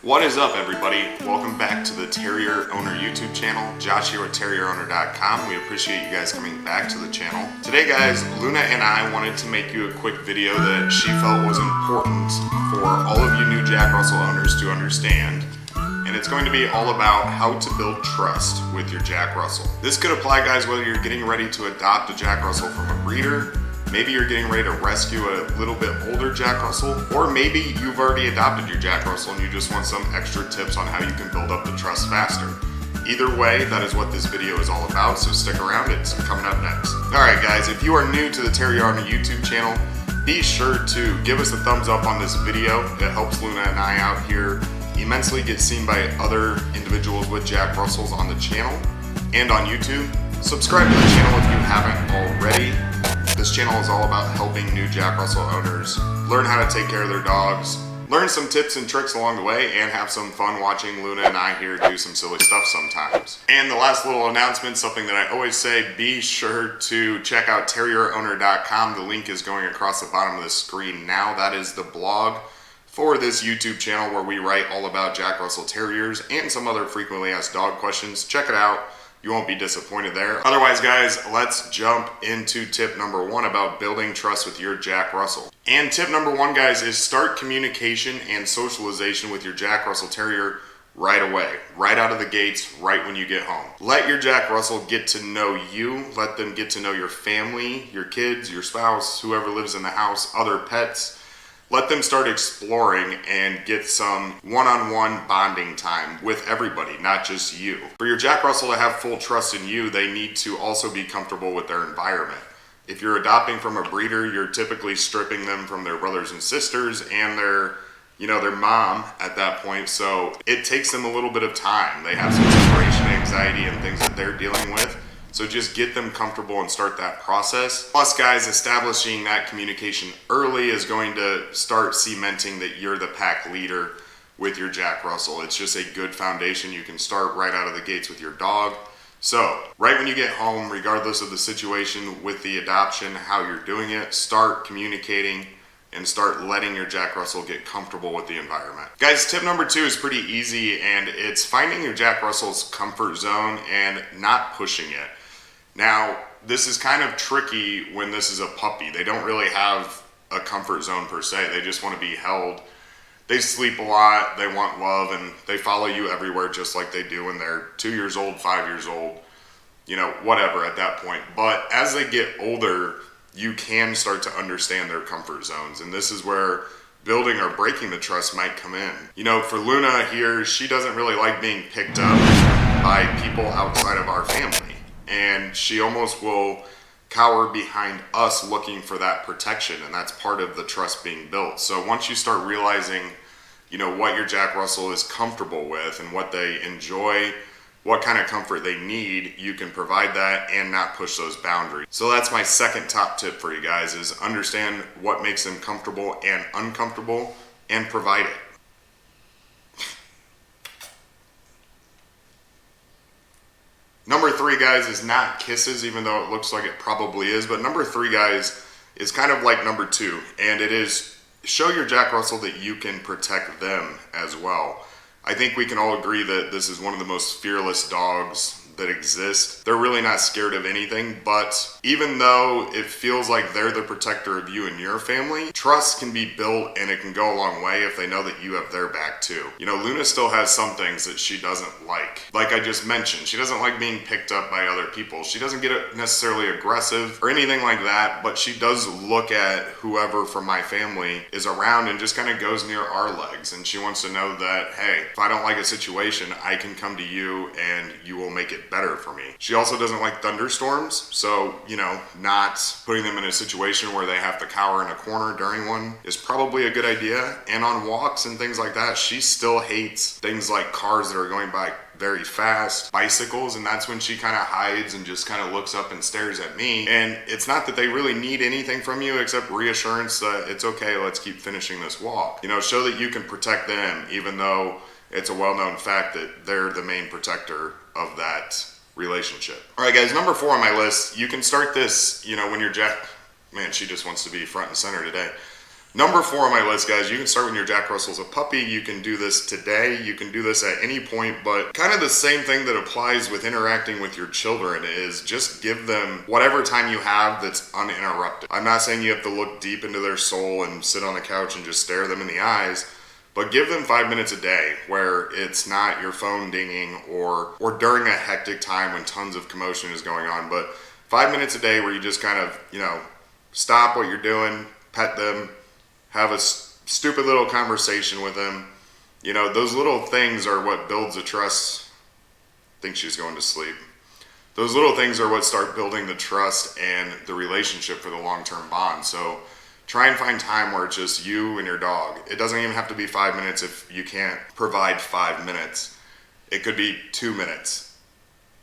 What is up, everybody? Welcome back to the Terrier Owner YouTube channel. Josh here with TerrierOwner.com. We appreciate you guys coming back to the channel. Today, guys, Luna and I wanted to make you a quick video that she felt was important for all of you new Jack Russell owners to understand. And it's going to be all about how to build trust with your Jack Russell. This could apply, guys, whether you're getting ready to adopt a Jack Russell from a breeder, maybe you're getting ready to rescue a little bit older Jack Russell, or maybe you've already adopted your Jack Russell and you just want some extra tips on how you can build up the trust faster. Either way, that is what this video is all about, so stick around, it's coming up next. Alright guys, if you are new to the Terrier Owner YouTube channel, be sure to give us a thumbs up on this video. It helps Luna and I out here immensely get seen by other individuals with Jack Russells on the channel and on YouTube. Subscribe to the channel if you haven't already. This channel is all about helping new Jack Russell owners learn how to take care of their dogs, learn some tips and tricks along the way, and have some fun watching Luna and I here do some silly stuff sometimes. And the last little announcement, something that I always say, be sure to check out TerrierOwner.com. The link is going across the bottom of the screen now. That is the blog for this YouTube channel where we write all about Jack Russell Terriers and some other frequently asked dog questions. Check it out. You won't be disappointed there. Otherwise, guys, let's jump into tip number one about building trust with your Jack Russell. And tip number one, guys, is start communication and socialization with your Jack Russell Terrier right away, right out of the gates, right when you get home. Let your Jack Russell get to know you. Let them get to know your family, your kids, your spouse, whoever lives in the house, other pets. Let them start exploring and get some one-on-one bonding time with everybody, not just you. For your Jack Russell to have full trust in you, they need to also be comfortable with their environment. If you're adopting from a breeder, you're typically stripping them from their brothers and sisters and their mom at that point. So it takes them a little bit of time. They have some separation anxiety and things that they're dealing with. So just get them comfortable and start that process. Plus, guys, establishing that communication early is going to start cementing that you're the pack leader with your Jack Russell. It's just a good foundation. You can start right out of the gates with your dog. So, right when you get home, regardless of the situation with the adoption, how you're doing it, start communicating and start letting your Jack Russell get comfortable with the environment. Guys, tip number two is pretty easy, and it's finding your Jack Russell's comfort zone and not pushing it. Now, this is kind of tricky when this is a puppy. They don't really have a comfort zone per se. They just want to be held. They sleep a lot, they want love, and they follow you everywhere just like they do when they're 2 years old, 5 years old, whatever at that point. But as they get older, you can start to understand their comfort zones. And this is where building or breaking the trust might come in. For Luna here, she doesn't really like being picked up by people outside of our family. And she almost will cower behind us looking for that protection, and that's part of the trust being built. So once you start realizing, what your Jack Russell is comfortable with and what they enjoy, what kind of comfort they need, you can provide that and not push those boundaries. So that's my second top tip for you guys, is understand what makes them comfortable and uncomfortable and provide it. Number three, guys, is not kisses, even though it looks like it probably is. But number three, guys, is kind of like number two. And it is show your Jack Russell that you can protect them as well. I think we can all agree that this is one of the most fearless dogs that exist. They're really not scared of anything, but even though it feels like they're the protector of you and your family, trust can be built and it can go a long way if they know that you have their back too. Luna still has some things that she doesn't like. Like I just mentioned, she doesn't like being picked up by other people. She doesn't get necessarily aggressive or anything like that, but she does look at whoever from my family is around and just kind of goes near our legs. And she wants to know that, hey, if I don't like a situation, I can come to you and you will make it better for me. She also doesn't like thunderstorms, so not putting them in a situation where they have to cower in a corner during one is probably a good idea. And on walks and things like that, she still hates things like cars that are going by very fast, bicycles, and that's when she kind of hides and just kind of looks up and stares at me. And it's not that they really need anything from you except reassurance that it's okay, let's keep finishing this walk. Show that you can protect them, even though it's a well-known fact that they're the main protector of that relationship. All right, guys, number four on my list, you can start this, when you're Jack, man, she just wants to be front and center today. Number 4 on my list, guys, you can start when your Jack Russell's a puppy. You can do this today. You can do this at any point, but kind of the same thing that applies with interacting with your children is just give them whatever time you have that's uninterrupted. I'm not saying you have to look deep into their soul and sit on the couch and just stare them in the eyes, but give them 5 minutes a day where it's not your phone dinging or during a hectic time when tons of commotion is going on, but 5 minutes a day where you just kind of, stop what you're doing, pet them, have a stupid little conversation with them. Those little things are what builds the trust. I think she's going to sleep. Those little things are what start building the trust and the relationship for the long-term bond. So try and find time where it's just you and your dog. It doesn't even have to be 5 minutes if you can't provide 5 minutes. It could be 2 minutes.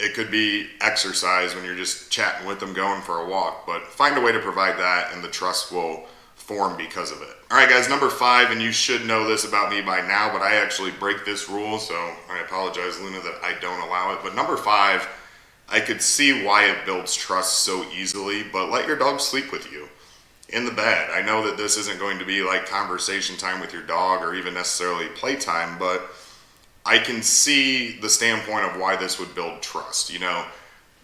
It could be exercise when you're just chatting with them, going for a walk. But find a way to provide that and the trust will form because of it. All right, guys, number 5, and you should know this about me by now, but I actually break this rule, so I apologize, Luna, that I don't allow it. But number 5, I could see why it builds trust so easily, but let your dog sleep with you in the bed. I know that this isn't going to be like conversation time with your dog or even necessarily playtime, but I can see the standpoint of why this would build trust.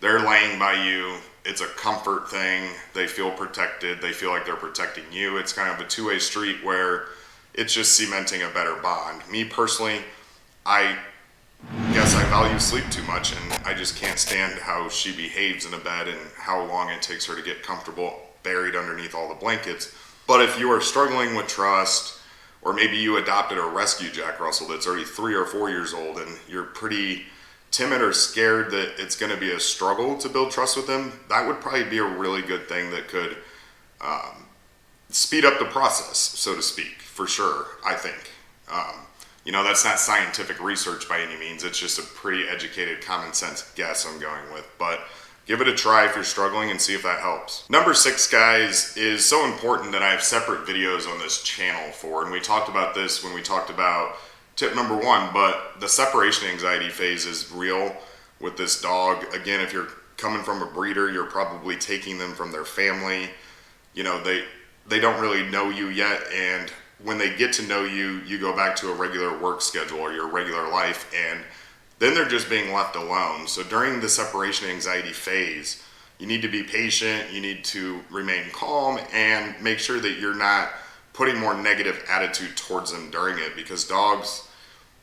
They're laying by you. It's a comfort thing. They feel protected. They feel like they're protecting you. It's kind of a two-way street where it's just cementing a better bond. Me personally, I guess I value sleep too much, and I just can't stand how she behaves in a bed and how long it takes her to get comfortable buried underneath all the blankets. But if you are struggling with trust, or maybe you adopted a rescue Jack Russell that's already 3 or 4 years old and you're pretty timid or scared that it's going to be a struggle to build trust with them, that would probably be a really good thing that could speed up the process, so to speak, for sure, I think. That's not scientific research by any means. It's just a pretty educated, common sense guess I'm going with. But give it a try if you're struggling and see if that helps. Number 6, guys, is so important that I have separate videos on this channel for, and we talked about this when we talked about tip number 1, but the separation anxiety phase is real with this dog. Again, if you're coming from a breeder, you're probably taking them from their family. They don't really know you yet, and when they get to know you, you go back to a regular work schedule or your regular life, and then they're just being left alone. So during the separation anxiety phase, you need to be patient, you need to remain calm, and make sure that you're not putting more negative attitude towards them during it, because dogs,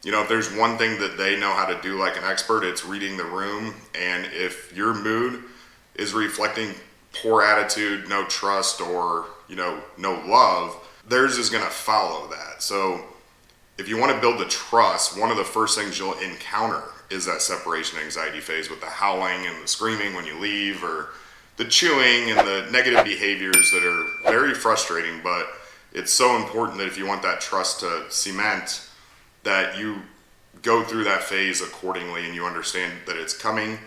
if there's one thing that they know how to do like an expert, it's reading the room. And if your mood is reflecting poor attitude, no trust, or, no love, theirs is going to follow that. So if you want to build the trust, one of the first things you'll encounter is that separation anxiety phase with the howling and the screaming when you leave, or the chewing and the negative behaviors that are very frustrating. But it's so important that if you want that trust to cement, that you go through that phase accordingly and you understand that it's coming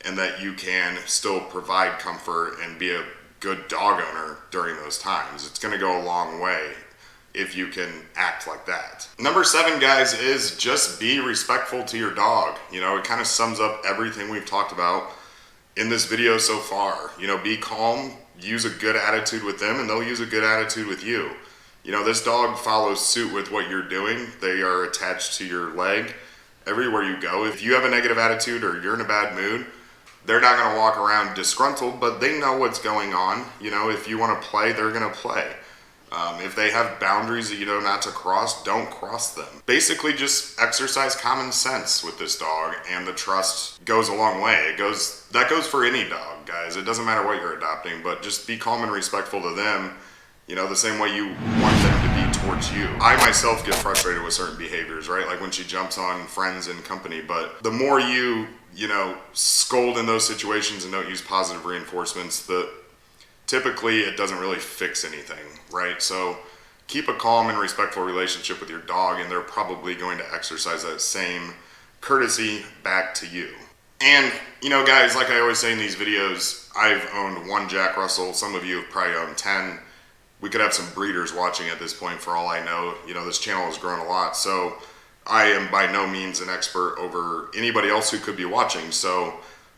and that you can still provide comfort and be a good dog owner during those times. It's going to go a long way if you can act like that. Number 7, guys, is just be respectful to your dog. It kind of sums up everything we've talked about in this video so far. Be calm, use a good attitude with them, and they'll use a good attitude with you. This dog follows suit with what you're doing. They are attached to your leg everywhere you go. If you have a negative attitude or you're in a bad mood, they're not going to walk around disgruntled, but they know what's going on. If you want to play, they're going to play. If they have boundaries that you know not to cross, don't cross them. Basically, just exercise common sense with this dog, and the trust goes a long way. That goes for any dog, guys. It doesn't matter what you're adopting, but just be calm and respectful to them, the same way you want them to be towards you. I myself get frustrated with certain behaviors, right? Like when she jumps on friends and company, but the more you scold in those situations and don't use positive reinforcements, typically it doesn't really fix anything, right? So keep a calm and respectful relationship with your dog, and they're probably going to exercise that same courtesy back to you. And, guys, like I always say in these videos, I've owned 1 Jack Russell. Some of you have probably owned 10. We could have some breeders watching at this point for all I know. This channel has grown a lot, so I am by no means an expert over anybody else who could be watching. So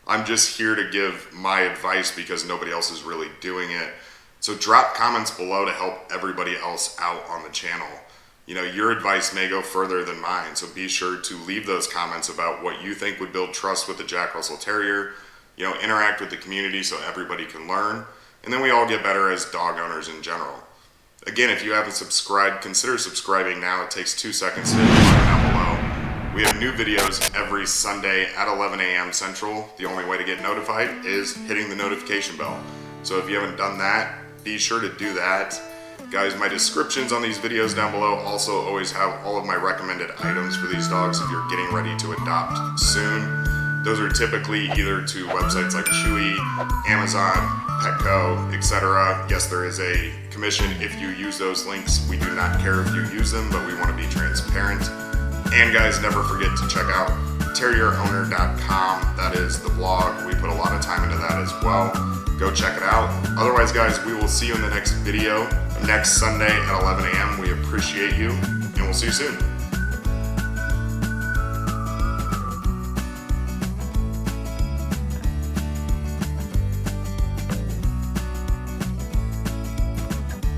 I'm just here to give my advice because nobody else is really doing it. So drop comments below to help everybody else out on the channel. You know, your advice may go further than mine, so be sure to leave those comments about what you think would build trust with the Jack Russell Terrier. You know, interact with the community so everybody can learn, and then we all get better as dog owners in general. Again, if you haven't subscribed, consider subscribing now. It takes 2 seconds to hit the button down below. We have new videos every Sunday at 11 a.m. Central. The only way to get notified is hitting the notification bell. So if you haven't done that, be sure to do that. Guys, my descriptions on these videos down below also always have all of my recommended items for these dogs if you're getting ready to adopt soon. Those are typically either to websites like Chewy, Amazon, Petco, etc. Yes, there is a commission if you use those links. We do not care if you use them, but we want to be transparent. And guys, never forget to check out terrierowner.com. That is the blog. We put a lot of time into that as well. Go check it out. Otherwise, guys, we will see you in the next video next Sunday at 11 a.m. We appreciate you, and we'll see you soon.